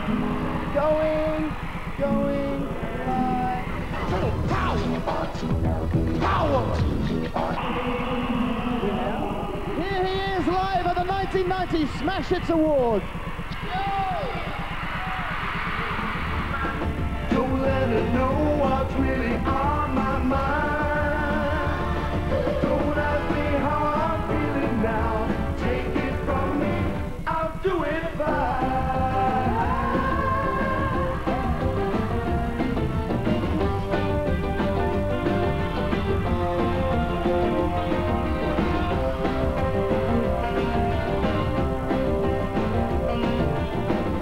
Going. Here he is live at the 1990 Smash Hits Award. Don't let it know what's really on my mind. Don't ask me how I'm feeling now. Take it from me, I'll do it fine.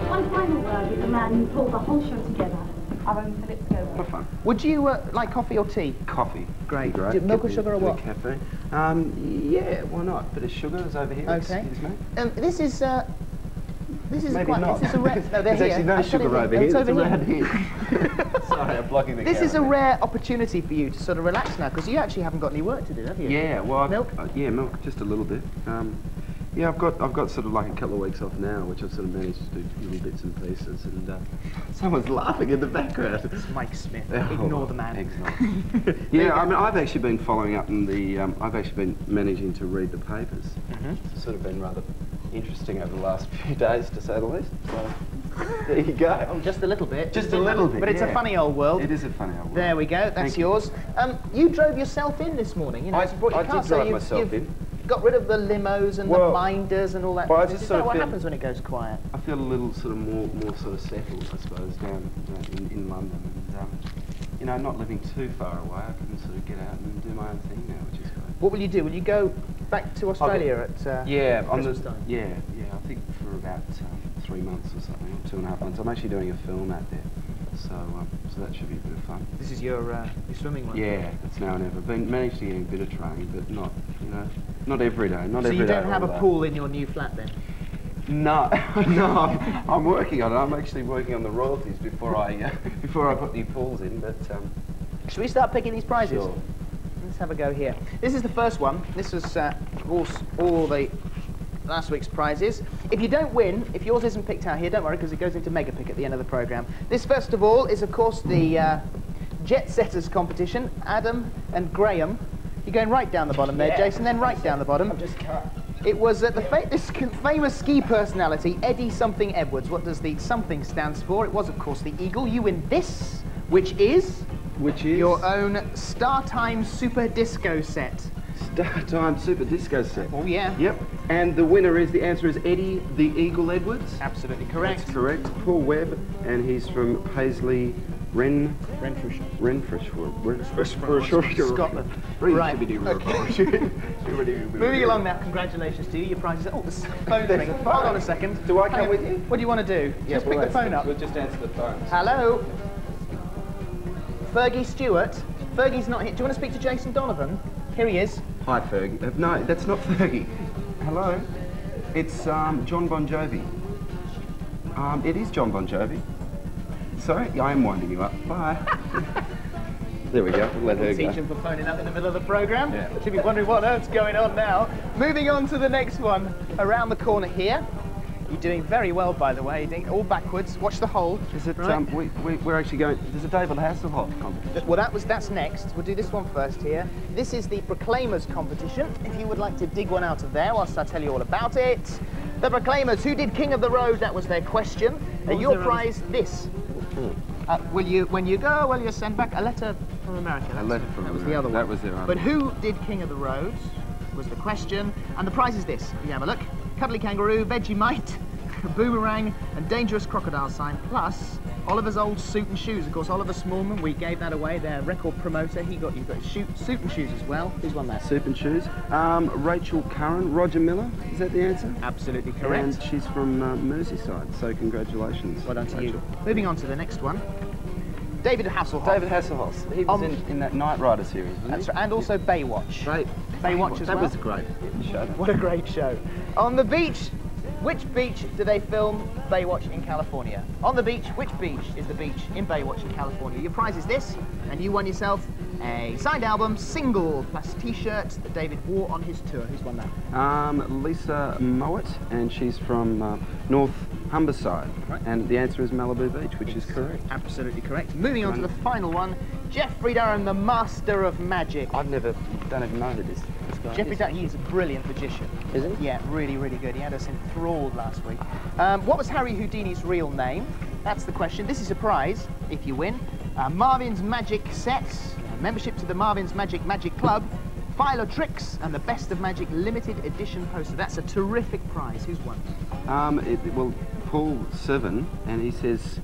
One final word with the man who pulled the whole show together. Our own Philip Scoville. What fun. Would you like coffee or tea? Coffee. Great. Great. Milk or sugar or what? Cafe. Yeah, why not? Bit of sugar is over here. Okay. Excuse me. This is Maybe quite. not. This is a rare. No, There's actually no sugar over here. It's around here. Sorry, I'm blocking the camera. This is a rare opportunity for you to sort of relax now, because you actually haven't got any work to do, have you? Yeah, well, Milk? Yeah, milk, just a little bit. Yeah, I've got sort of like a couple of weeks off now, which I've sort of managed to do little bits and pieces, and someone's laughing in the background. It's Mike Smith. Oh, Ignore the man. Excellent. Yeah, I mean, I've actually been following up in the. I've actually been managing to read the papers. It's sort of been rather interesting over the last few days, to say the least. So there you go. Oh, just a little bit. Just a little bit. But it's a funny old world. It is a funny old world. There we go. That's yours. You drove yourself in this morning. You know, I brought your car, did so drive you've myself in. Got rid of the limos and the minders and all that. Well, I Is just that sort of what feel- happens when it goes quiet? I feel a little sort of more sort of settled, I suppose, down in London, and you know, not living too far away. I can sort of get out and do my own thing now, which is great. What will you do? Will you go back to Australia at yeah, Christmas time? Yeah. I think for about 3 months or something, or 2.5 months. I'm actually doing a film out there, so that should be a bit of fun. This is your swimming one. Yeah, it's now or never. Been managed to get a bit of training, but not, you know, not every day. Not so every you day. don't have a pool in your new flat then? No, no. I'm working on it. I'm actually working on the royalties before I put the pools in. But should we start picking these prizes? Sure. Let's have a go here. This is the first one. This was all the last week's prizes. If you don't win, if yours isn't picked out here, don't worry, because it goes into Mega Pick at the end of the programme. This, first of all, is, of course, the Jet Setters competition. Adam and Graham. You're going right down the bottom there, Jason, then right down the bottom. I'm just cut. It was this famous ski personality, Eddie something Edwards. What does the something stands for? It was, of course, the Eagle. You win this, which is your own StarTime Super Disco set. StarTime Super Disco set. Oh, yeah. Yep. And the winner is, the answer is Eddie the Eagle Edwards. Absolutely correct. That's correct. Paul Webb, and he's from Paisley, Renfrewshire. Scotland. Right. Okay. Moving along now, congratulations to you. Your prize is... Oh, the phone's ringing. Hold on a second. Do I come with you? What do you want to do? Yeah, just pick the phone up. We'll just answer the phone. Hello? Fergie Stewart. Fergie's not here. Do you want to speak to Jason Donovan? Here he is. Hi, Fergie. No, that's not Fergie. Hello. It's John Bon Jovi. It is John Bon Jovi. Sorry, I am winding you up. Bye. There we go. We'll let her go. Teach him for phoning up in the middle of the programme. Yeah. Should be wondering what on earth's going on now. Moving on to the next one. Around the corner here. You're doing very well, by the way. You're doing it all backwards. Watch the hole. Is it? Right. We're actually going. There's a David Hasselhoff competition. Well, that's next. We'll do this one first here. This is the Proclaimers competition. If you would like to dig one out of there, whilst I tell you all about it. The Proclaimers, who did King of the Road? That was their question. Your prize, this. When you go, will you send back a letter from America? A letter from That was America. the other one. That was their other But one. who did King of the Road was the question. And the prize is this. If you have a look. Cuddly Kangaroo, Vegemite, Boomerang, and Dangerous Crocodile sign, plus Oliver's old suit and shoes. Of course, Oliver Smallman, we gave that away, their record promoter. You've got suit and shoes as well. Who's won that? Soup and shoes. Rachel Curran, Roger Miller. Is that the answer? Absolutely correct. And she's from Merseyside, so congratulations. Well done to you. Rachel. Moving on to the next one. David Hasselhoff. David Hasselhoff. He was in that Knight Rider series, wasn't That's he? right, and also Baywatch. Great. Baywatch as well. That was a great show. What a great show. On the beach, which beach do they film Baywatch in California? On the beach, which beach is the beach in Baywatch in California? Your prize is this, and you won yourself a signed album, single, plus t-shirt that David wore on his tour. Who's won that? Lisa Mowat, and she's from North Humberside. Right. And the answer is Malibu Beach, which is correct. Absolutely correct. Moving on to the final one. Jeffrey Durham, the master of magic. Don't even know who this guy Jeffrey is. Durham, he is a brilliant magician. Isn't he? Yeah, really, really good. He had us enthralled last week. What was Harry Houdini's real name? That's the question. This is a prize, if you win. Marvin's Magic sets, membership to the Marvin's Magic Club, file of tricks, and the Best of Magic limited edition poster. That's a terrific prize. Who's won? Well, Paul Seven, and he says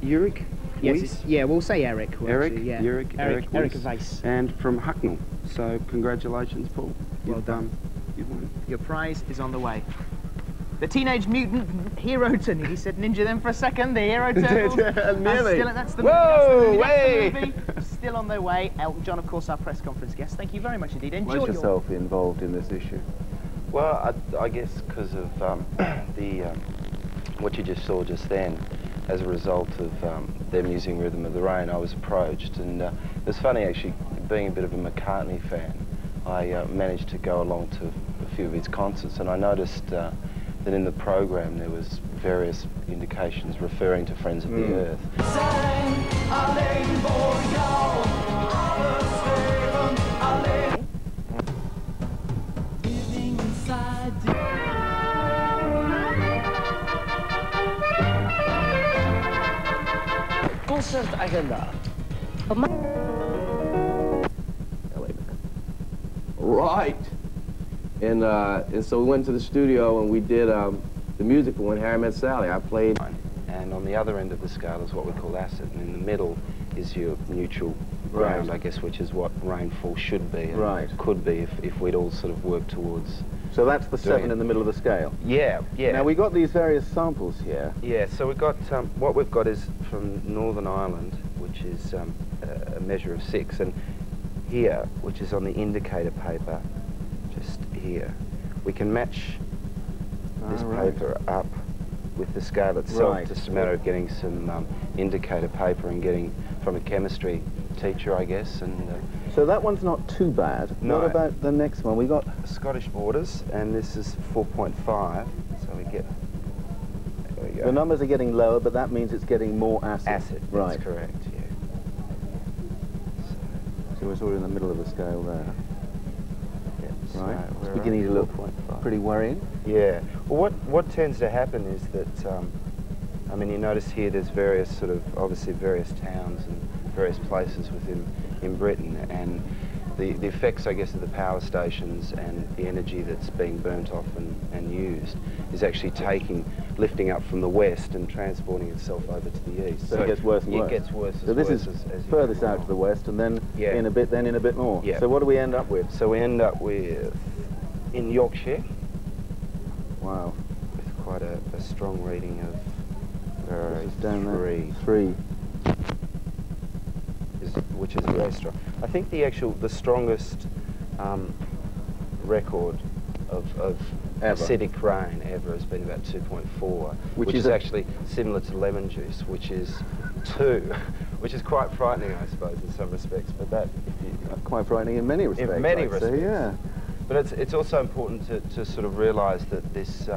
Uric. Yes, yeah, we'll say Eric. Eric, actually, yeah. Eric Weiss. And from Hucknall. So congratulations, Paul. Well done. You've won. Your prize is on the way. The Teenage Mutant Hero Turtle. He said ninja then for a second. The Hero Turtles. Nearly. That's the Whoa, movie. way. That's the movie. Still on their way. Elton John, of course, our press conference guest. Thank you very much indeed. Enjoy Where's yourself involved in this issue? Well, I guess because of what you just saw just then, as a result of them using Rhythm of the Rain, I was approached, and it was funny actually, being a bit of a McCartney fan, I managed to go along to a few of his concerts, and I noticed that in the program there was various indications referring to Friends of the Earth. Concert agenda. Right. And so we went to the studio and we did the music for When Harry Met Sally. I played. And on the other end of the scale is what we call acid, and in the middle is your neutral ground, I guess, which is what rainfall should be and could be if we'd all sort of worked towards. So that's the 7 in the middle of the scale. Yeah, yeah. Now we got these various samples here. Yeah, so we've got, what we've got is from Northern Ireland, which is a measure of 6, and here, which is on the indicator paper, just here, we can match this paper up with the scale itself. Just a matter of getting some indicator paper and getting from a chemistry teacher, I guess. And so that one's not too bad. No. What about the next one? We got Scottish borders, and this is 4.5. So we get. There we go. the numbers are getting lower, but that means it's getting more acid. Acid. Right. That's correct. Yeah. So we're sort of in the middle of the scale there. So Right. It's we're beginning to at look 4.5. pretty worrying. Yeah. Well, what tends to happen is that, I mean, you notice here there's various sort of, obviously various towns and various places in Britain, and the effects, I guess, of the power stations and the energy that's being burnt off and used is actually lifting up from the west and transporting itself over to the east. So it gets worse and worse. It gets worse So this is as you furthest go out to the west, and then Yeah. in a bit more. Yeah. So what do we end up with? So we end up with, in Yorkshire, Wow. with quite a strong reading of This is down there. 3. 3. Which is very strong. I think the strongest record of Ever. acidic rain ever has been about 2.4, Which which is is a- actually similar to lemon juice, which is 2, which is quite frightening, I suppose, in some respects. But that, Quite frightening in many respects. in many I'd say, respects. yeah. But it's also important to sort of realise that this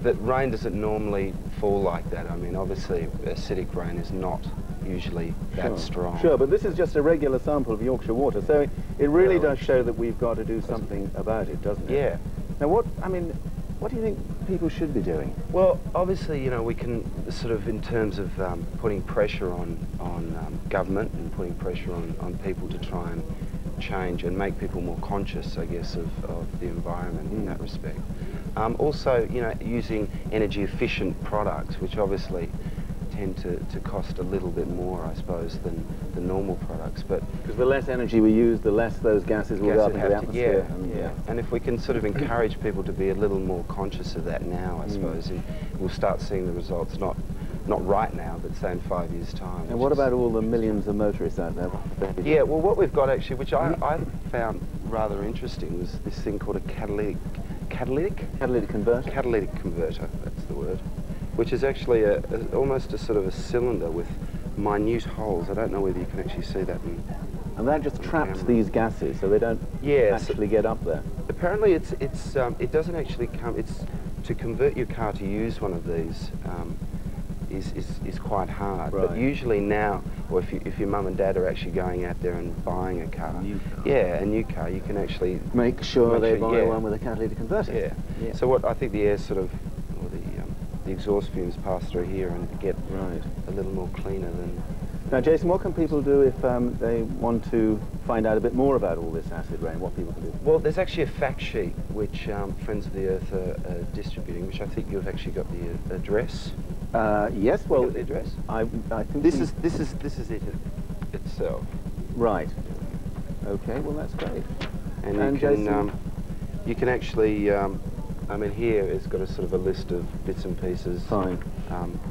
that rain doesn't normally fall like that. I mean, obviously, acidic rain is not usually that strong. Sure, but this is just a regular sample of Yorkshire water, so it really does show that we've got to do something about it, doesn't it? Yeah. Now, what do you think people should be doing? Well, obviously, you know, we can sort of, in terms of putting pressure on government and putting pressure on people to try and change and make people more conscious, I guess, of the environment in that respect. Also, you know, using energy-efficient products, which obviously tend to cost a little bit more, I suppose, than the normal products. But Because the less energy we use, the less those gases will go up into the atmosphere. yeah. And if we can sort of encourage people to be a little more conscious of that now, I suppose, and we'll start seeing the results, not right now, but say in 5 years' time. And what about all the millions of motorists out there? Yeah, well, what we've got actually, which I found rather interesting, was this thing called a catalytic converter, that's the word, which is actually almost a sort of a cylinder with minute holes. I don't know whether you can actually see that. And that just traps these gases, so they don't actually get up there. Apparently, it doesn't actually come. to convert your car to use one of these is quite hard. Right. But usually now, or if your mum and dad are actually going out there and buying a car, A new car. yeah, a new car, you can actually Make sure they buy yeah. one with a catalytic converter. Yeah. Yeah. So what I think the air sort of, or the exhaust fumes pass through here and get Right. a little more cleaner than. Now, Jason, what can people do if they want to find out a bit more about all this acid rain? What people can do? Well, there's actually a fact sheet which Friends of the Earth are distributing, which I think you've actually got the address. Yes. Well, The address. I think This is it itself, right. Okay. Well, that's great. and Jason, you can actually. I mean, here it's got a sort of a list of bits and pieces Fine.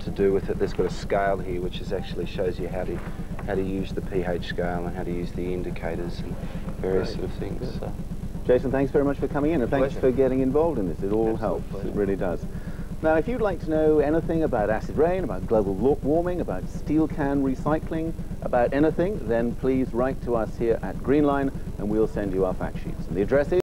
To do with it. There's got a scale here which is actually shows you how to use the pH scale and how to use the indicators and various sort of things. So. Jason, thanks very much for coming in, and thanks Pleasure. for getting involved in this. It all Absolute helps. pleasure. It really does. Now, if you'd like to know anything about acid rain, about global warming, about steel can recycling, about anything, then please write to us here at Green Line, and we'll send you our fact sheets. And the address is